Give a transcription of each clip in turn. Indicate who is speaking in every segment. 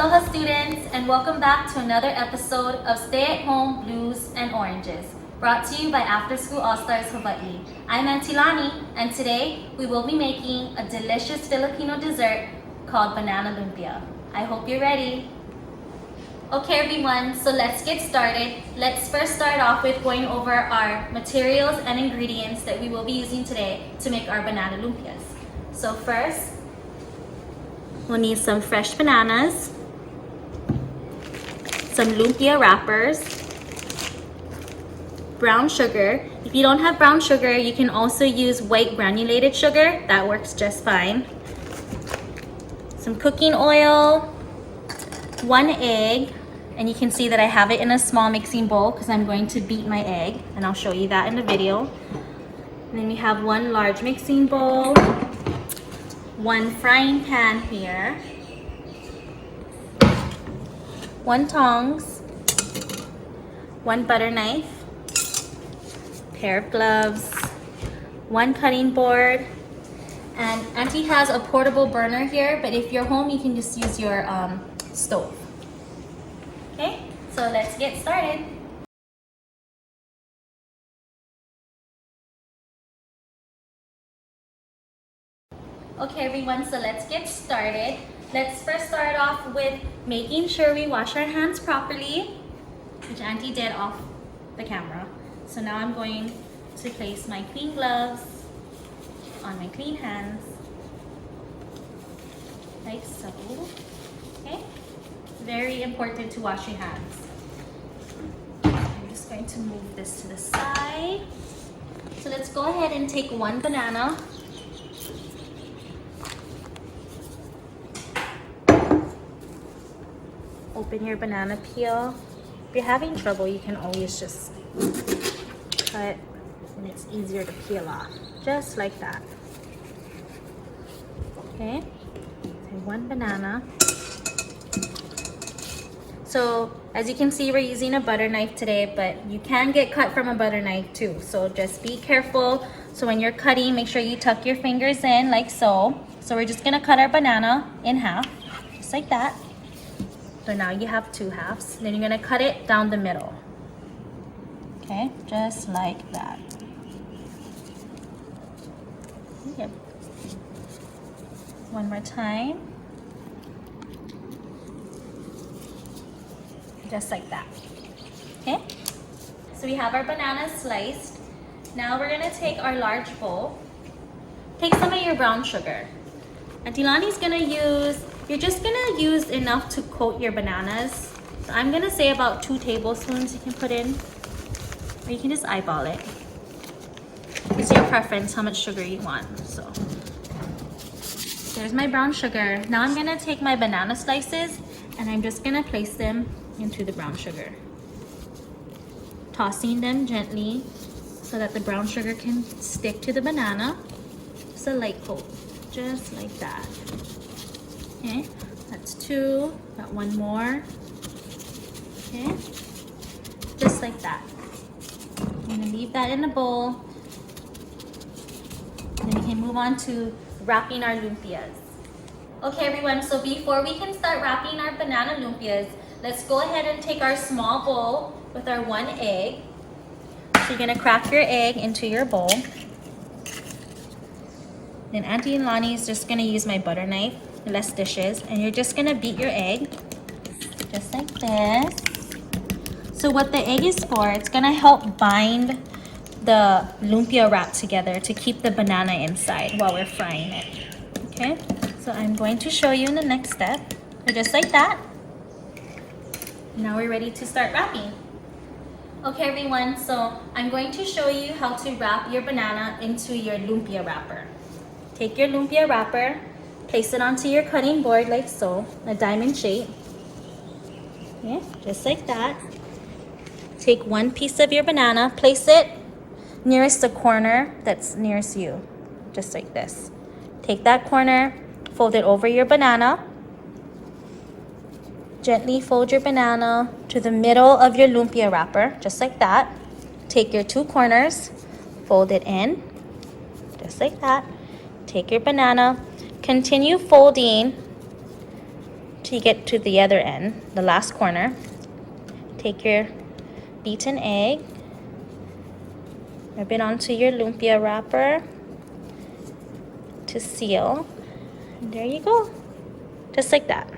Speaker 1: Aloha students, and welcome back to another episode of Stay at Home Blues and Oranges, brought to you by After School All-Stars Hawaii. I'm Aunty Lani, and today we will be making a delicious Filipino dessert called banana lumpia. I hope you're ready. Okay everyone, so let's get started. Let's first start off with going over our materials and ingredients that we will be using today to make our banana lumpias. So first, we'll need some fresh bananas, some lumpia wrappers, brown sugar. If you don't have brown sugar, you can also use white granulated sugar. That works just fine. Some cooking oil, 1 egg, and you can see that I have it in a small mixing bowl because I'm going to beat my egg, and I'll show you that in the video. And then we have 1 large mixing bowl, 1 frying pan here, 1 tongs, 1 butter knife, pair of gloves, 1 cutting board, and Auntie has a portable burner here, but if you're home, you can just use your stove. Okay, so let's get started. Okay everyone, so let's get started. Let's first start off with making sure we wash our hands properly, which Auntie did off the camera. So now I'm going to place my clean gloves on my clean hands, like so. Okay, it's very important to wash your hands. I'm just going to move this to the side. So let's go ahead and take 1 banana. Open your banana peel. If you're having trouble, you can always just cut and it's easier to peel off, just like that. Okay, so 1 banana. So as you can see, we're using a butter knife today, but you can get cut from a butter knife too. So just be careful. So when you're cutting, make sure you tuck your fingers in like so. So we're just gonna cut our banana in half, just like that. So now you have 2 halves. Then you're gonna cut it down the middle. Okay, just like that. Yep. One more time. Just like that. Okay? So we have our bananas sliced. Now we're gonna take our large bowl. Take some of your brown sugar. Aunty Lani's gonna use, you're just gonna use enough to coat your bananas. So I'm gonna say about 2 tablespoons you can put in, or you can just eyeball it. It's your preference how much sugar you want. So there's my brown sugar. Now I'm gonna take my banana slices and I'm just gonna place them into the brown sugar, tossing them gently so that the brown sugar can stick to the banana. Just a light coat, just like that. Okay, that's 2. Got 1 more. Okay, just like that. I'm gonna leave that in the bowl. Then we can move on to wrapping our lumpias. Okay everyone, so before we can start wrapping our banana lumpias, let's go ahead and take our small bowl with our 1 egg. So you're gonna crack your egg into your bowl. Then Auntie Lani is just gonna use my butter knife, less dishes, and you're just gonna beat your egg, just like this. So what the egg is for, it's gonna help bind the lumpia wrap together to keep the banana inside while we're frying it. Okay, so I'm going to show you in the next step. So just like that. Now we're ready to start wrapping. Okay everyone, so I'm going to show you how to wrap your banana into your lumpia wrapper. Take your lumpia wrapper, place it onto your cutting board like so, a diamond shape. Okay, just like that. Take 1 piece of your banana, place it nearest the corner that's nearest you, just like this. Take that corner, fold it over your banana. Gently fold your banana to the middle of your lumpia wrapper, just like that. Take your 2 corners, fold it in, just like that. Take your banana, continue folding till you get to the other end, the last corner. Take your beaten egg, rub it onto your lumpia wrapper to seal. And there you go, just like that.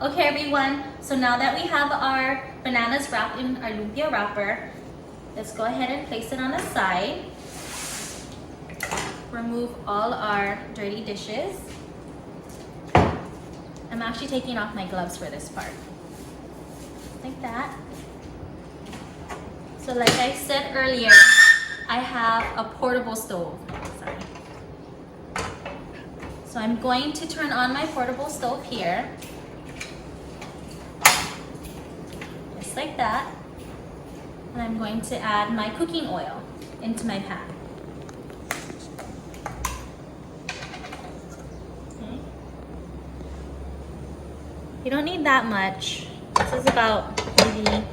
Speaker 1: Okay everyone, so now that we have our bananas wrapped in our lumpia wrapper, let's go ahead and place it on the side. Remove all our dirty dishes. I'm actually taking off my gloves for this part. Like that. So like I said earlier, I have a portable stove. Sorry. So I'm going to turn on my portable stove here. Just like that. And I'm going to add my cooking oil into my pan. Okay. You don't need that much. This is about maybe a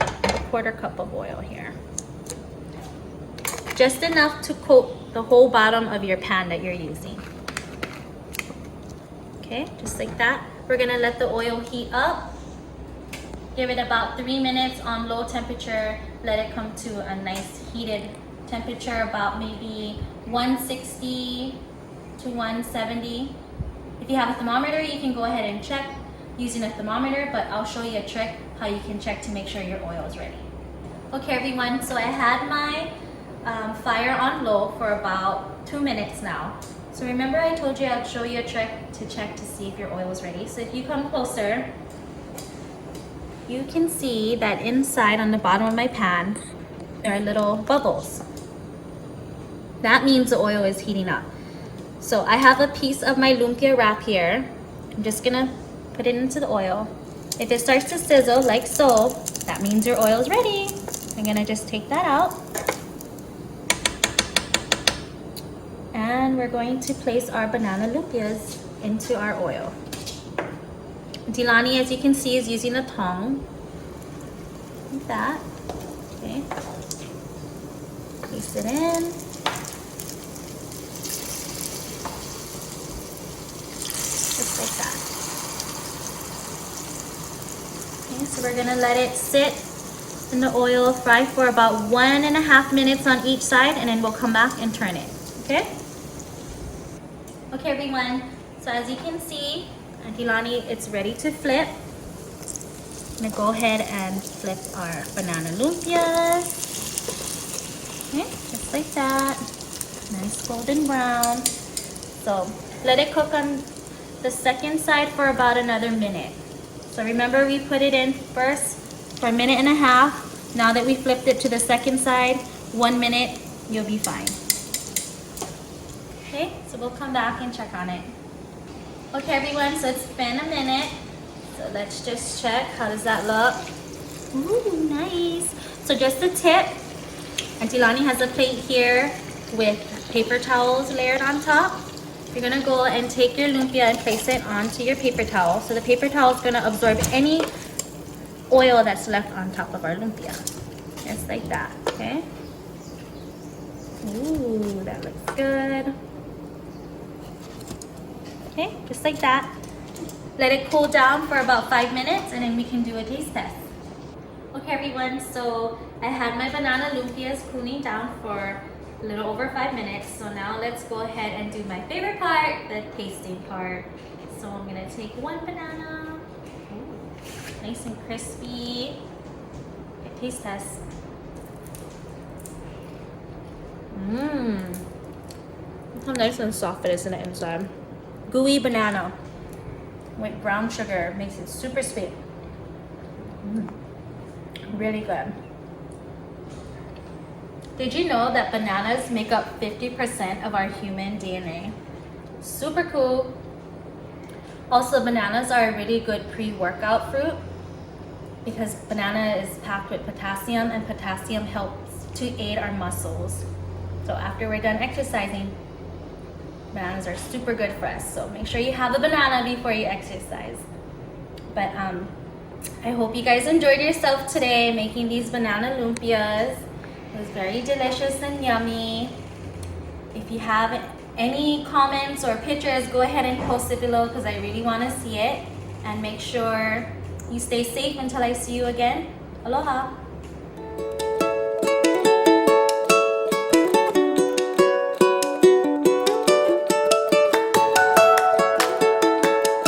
Speaker 1: quarter cup of oil here. Just enough to coat the whole bottom of your pan that you're using. Okay, just like that. We're gonna let the oil heat up. Give it about 3 minutes on low temperature. Let it come to a nice heated temperature, about maybe 160 to 170. If you have a thermometer, you can go ahead and check using a thermometer, but I'll show you a trick how you can check to make sure your oil is ready. Okay everyone, so I had my fire on low for about 2 minutes now. So remember I told you I'd show you a trick to check to see if your oil is ready. So if you come closer, you can see that inside on the bottom of my pan, there are little bubbles. That means the oil is heating up. So I have a piece of my lumpia wrap here. I'm just gonna put it into the oil. If it starts to sizzle like so, that means your oil is ready. I'm gonna just take that out. And we're going to place our banana lumpias into our oil. Aunty Lani, as you can see, is using a tongue. Like that. Okay. Place it in. Just like that. Okay, so we're gonna let it sit in the oil, fry for about 1.5 minutes on each side, and then we'll come back and turn it. Okay? Okay everyone, so as you can see, Aunty Lani, it's ready to flip. I'm gonna go ahead and flip our banana lumpias. Okay, just like that. Nice golden brown. So let it cook on the second side for about another minute. So remember we put it in first for 1.5 minutes. Now that we flipped it to the second side, 1 minute, you'll be fine. Okay, so we'll come back and check on it. Okay everyone, so it's been a minute. So let's just check, how does that look? Ooh, nice. So just a tip, Aunty Lani has a plate here with paper towels layered on top. You're gonna go and take your lumpia and place it onto your paper towel. So the paper towel is gonna absorb any oil that's left on top of our lumpia. Just like that, okay? Ooh, that looks good. Okay, just like that. Let it cool down for about 5 minutes and then we can do a taste test. Okay everyone, so I had my banana lumpias cooling down for a little over 5 minutes. So now let's go ahead and do my favorite part, the tasting part. So I'm gonna take one banana. Ooh, nice and crispy. Okay, taste test. Mmm. Look how nice and soft it is in the inside. Gooey banana with brown sugar makes it super sweet. Really good. Did you know that bananas make up 50% of our human DNA? Super cool. Also, bananas are a really good pre-workout fruit because banana is packed with potassium, and potassium helps to aid our muscles. So after we're done exercising, bananas are super good for us. So make sure you have a banana before you exercise. But I hope you guys enjoyed yourself today making these banana lumpias. It was very delicious and yummy. If you have any comments or pictures, go ahead and post it below because I really want to see it. And make sure you stay safe until I see you again. Aloha!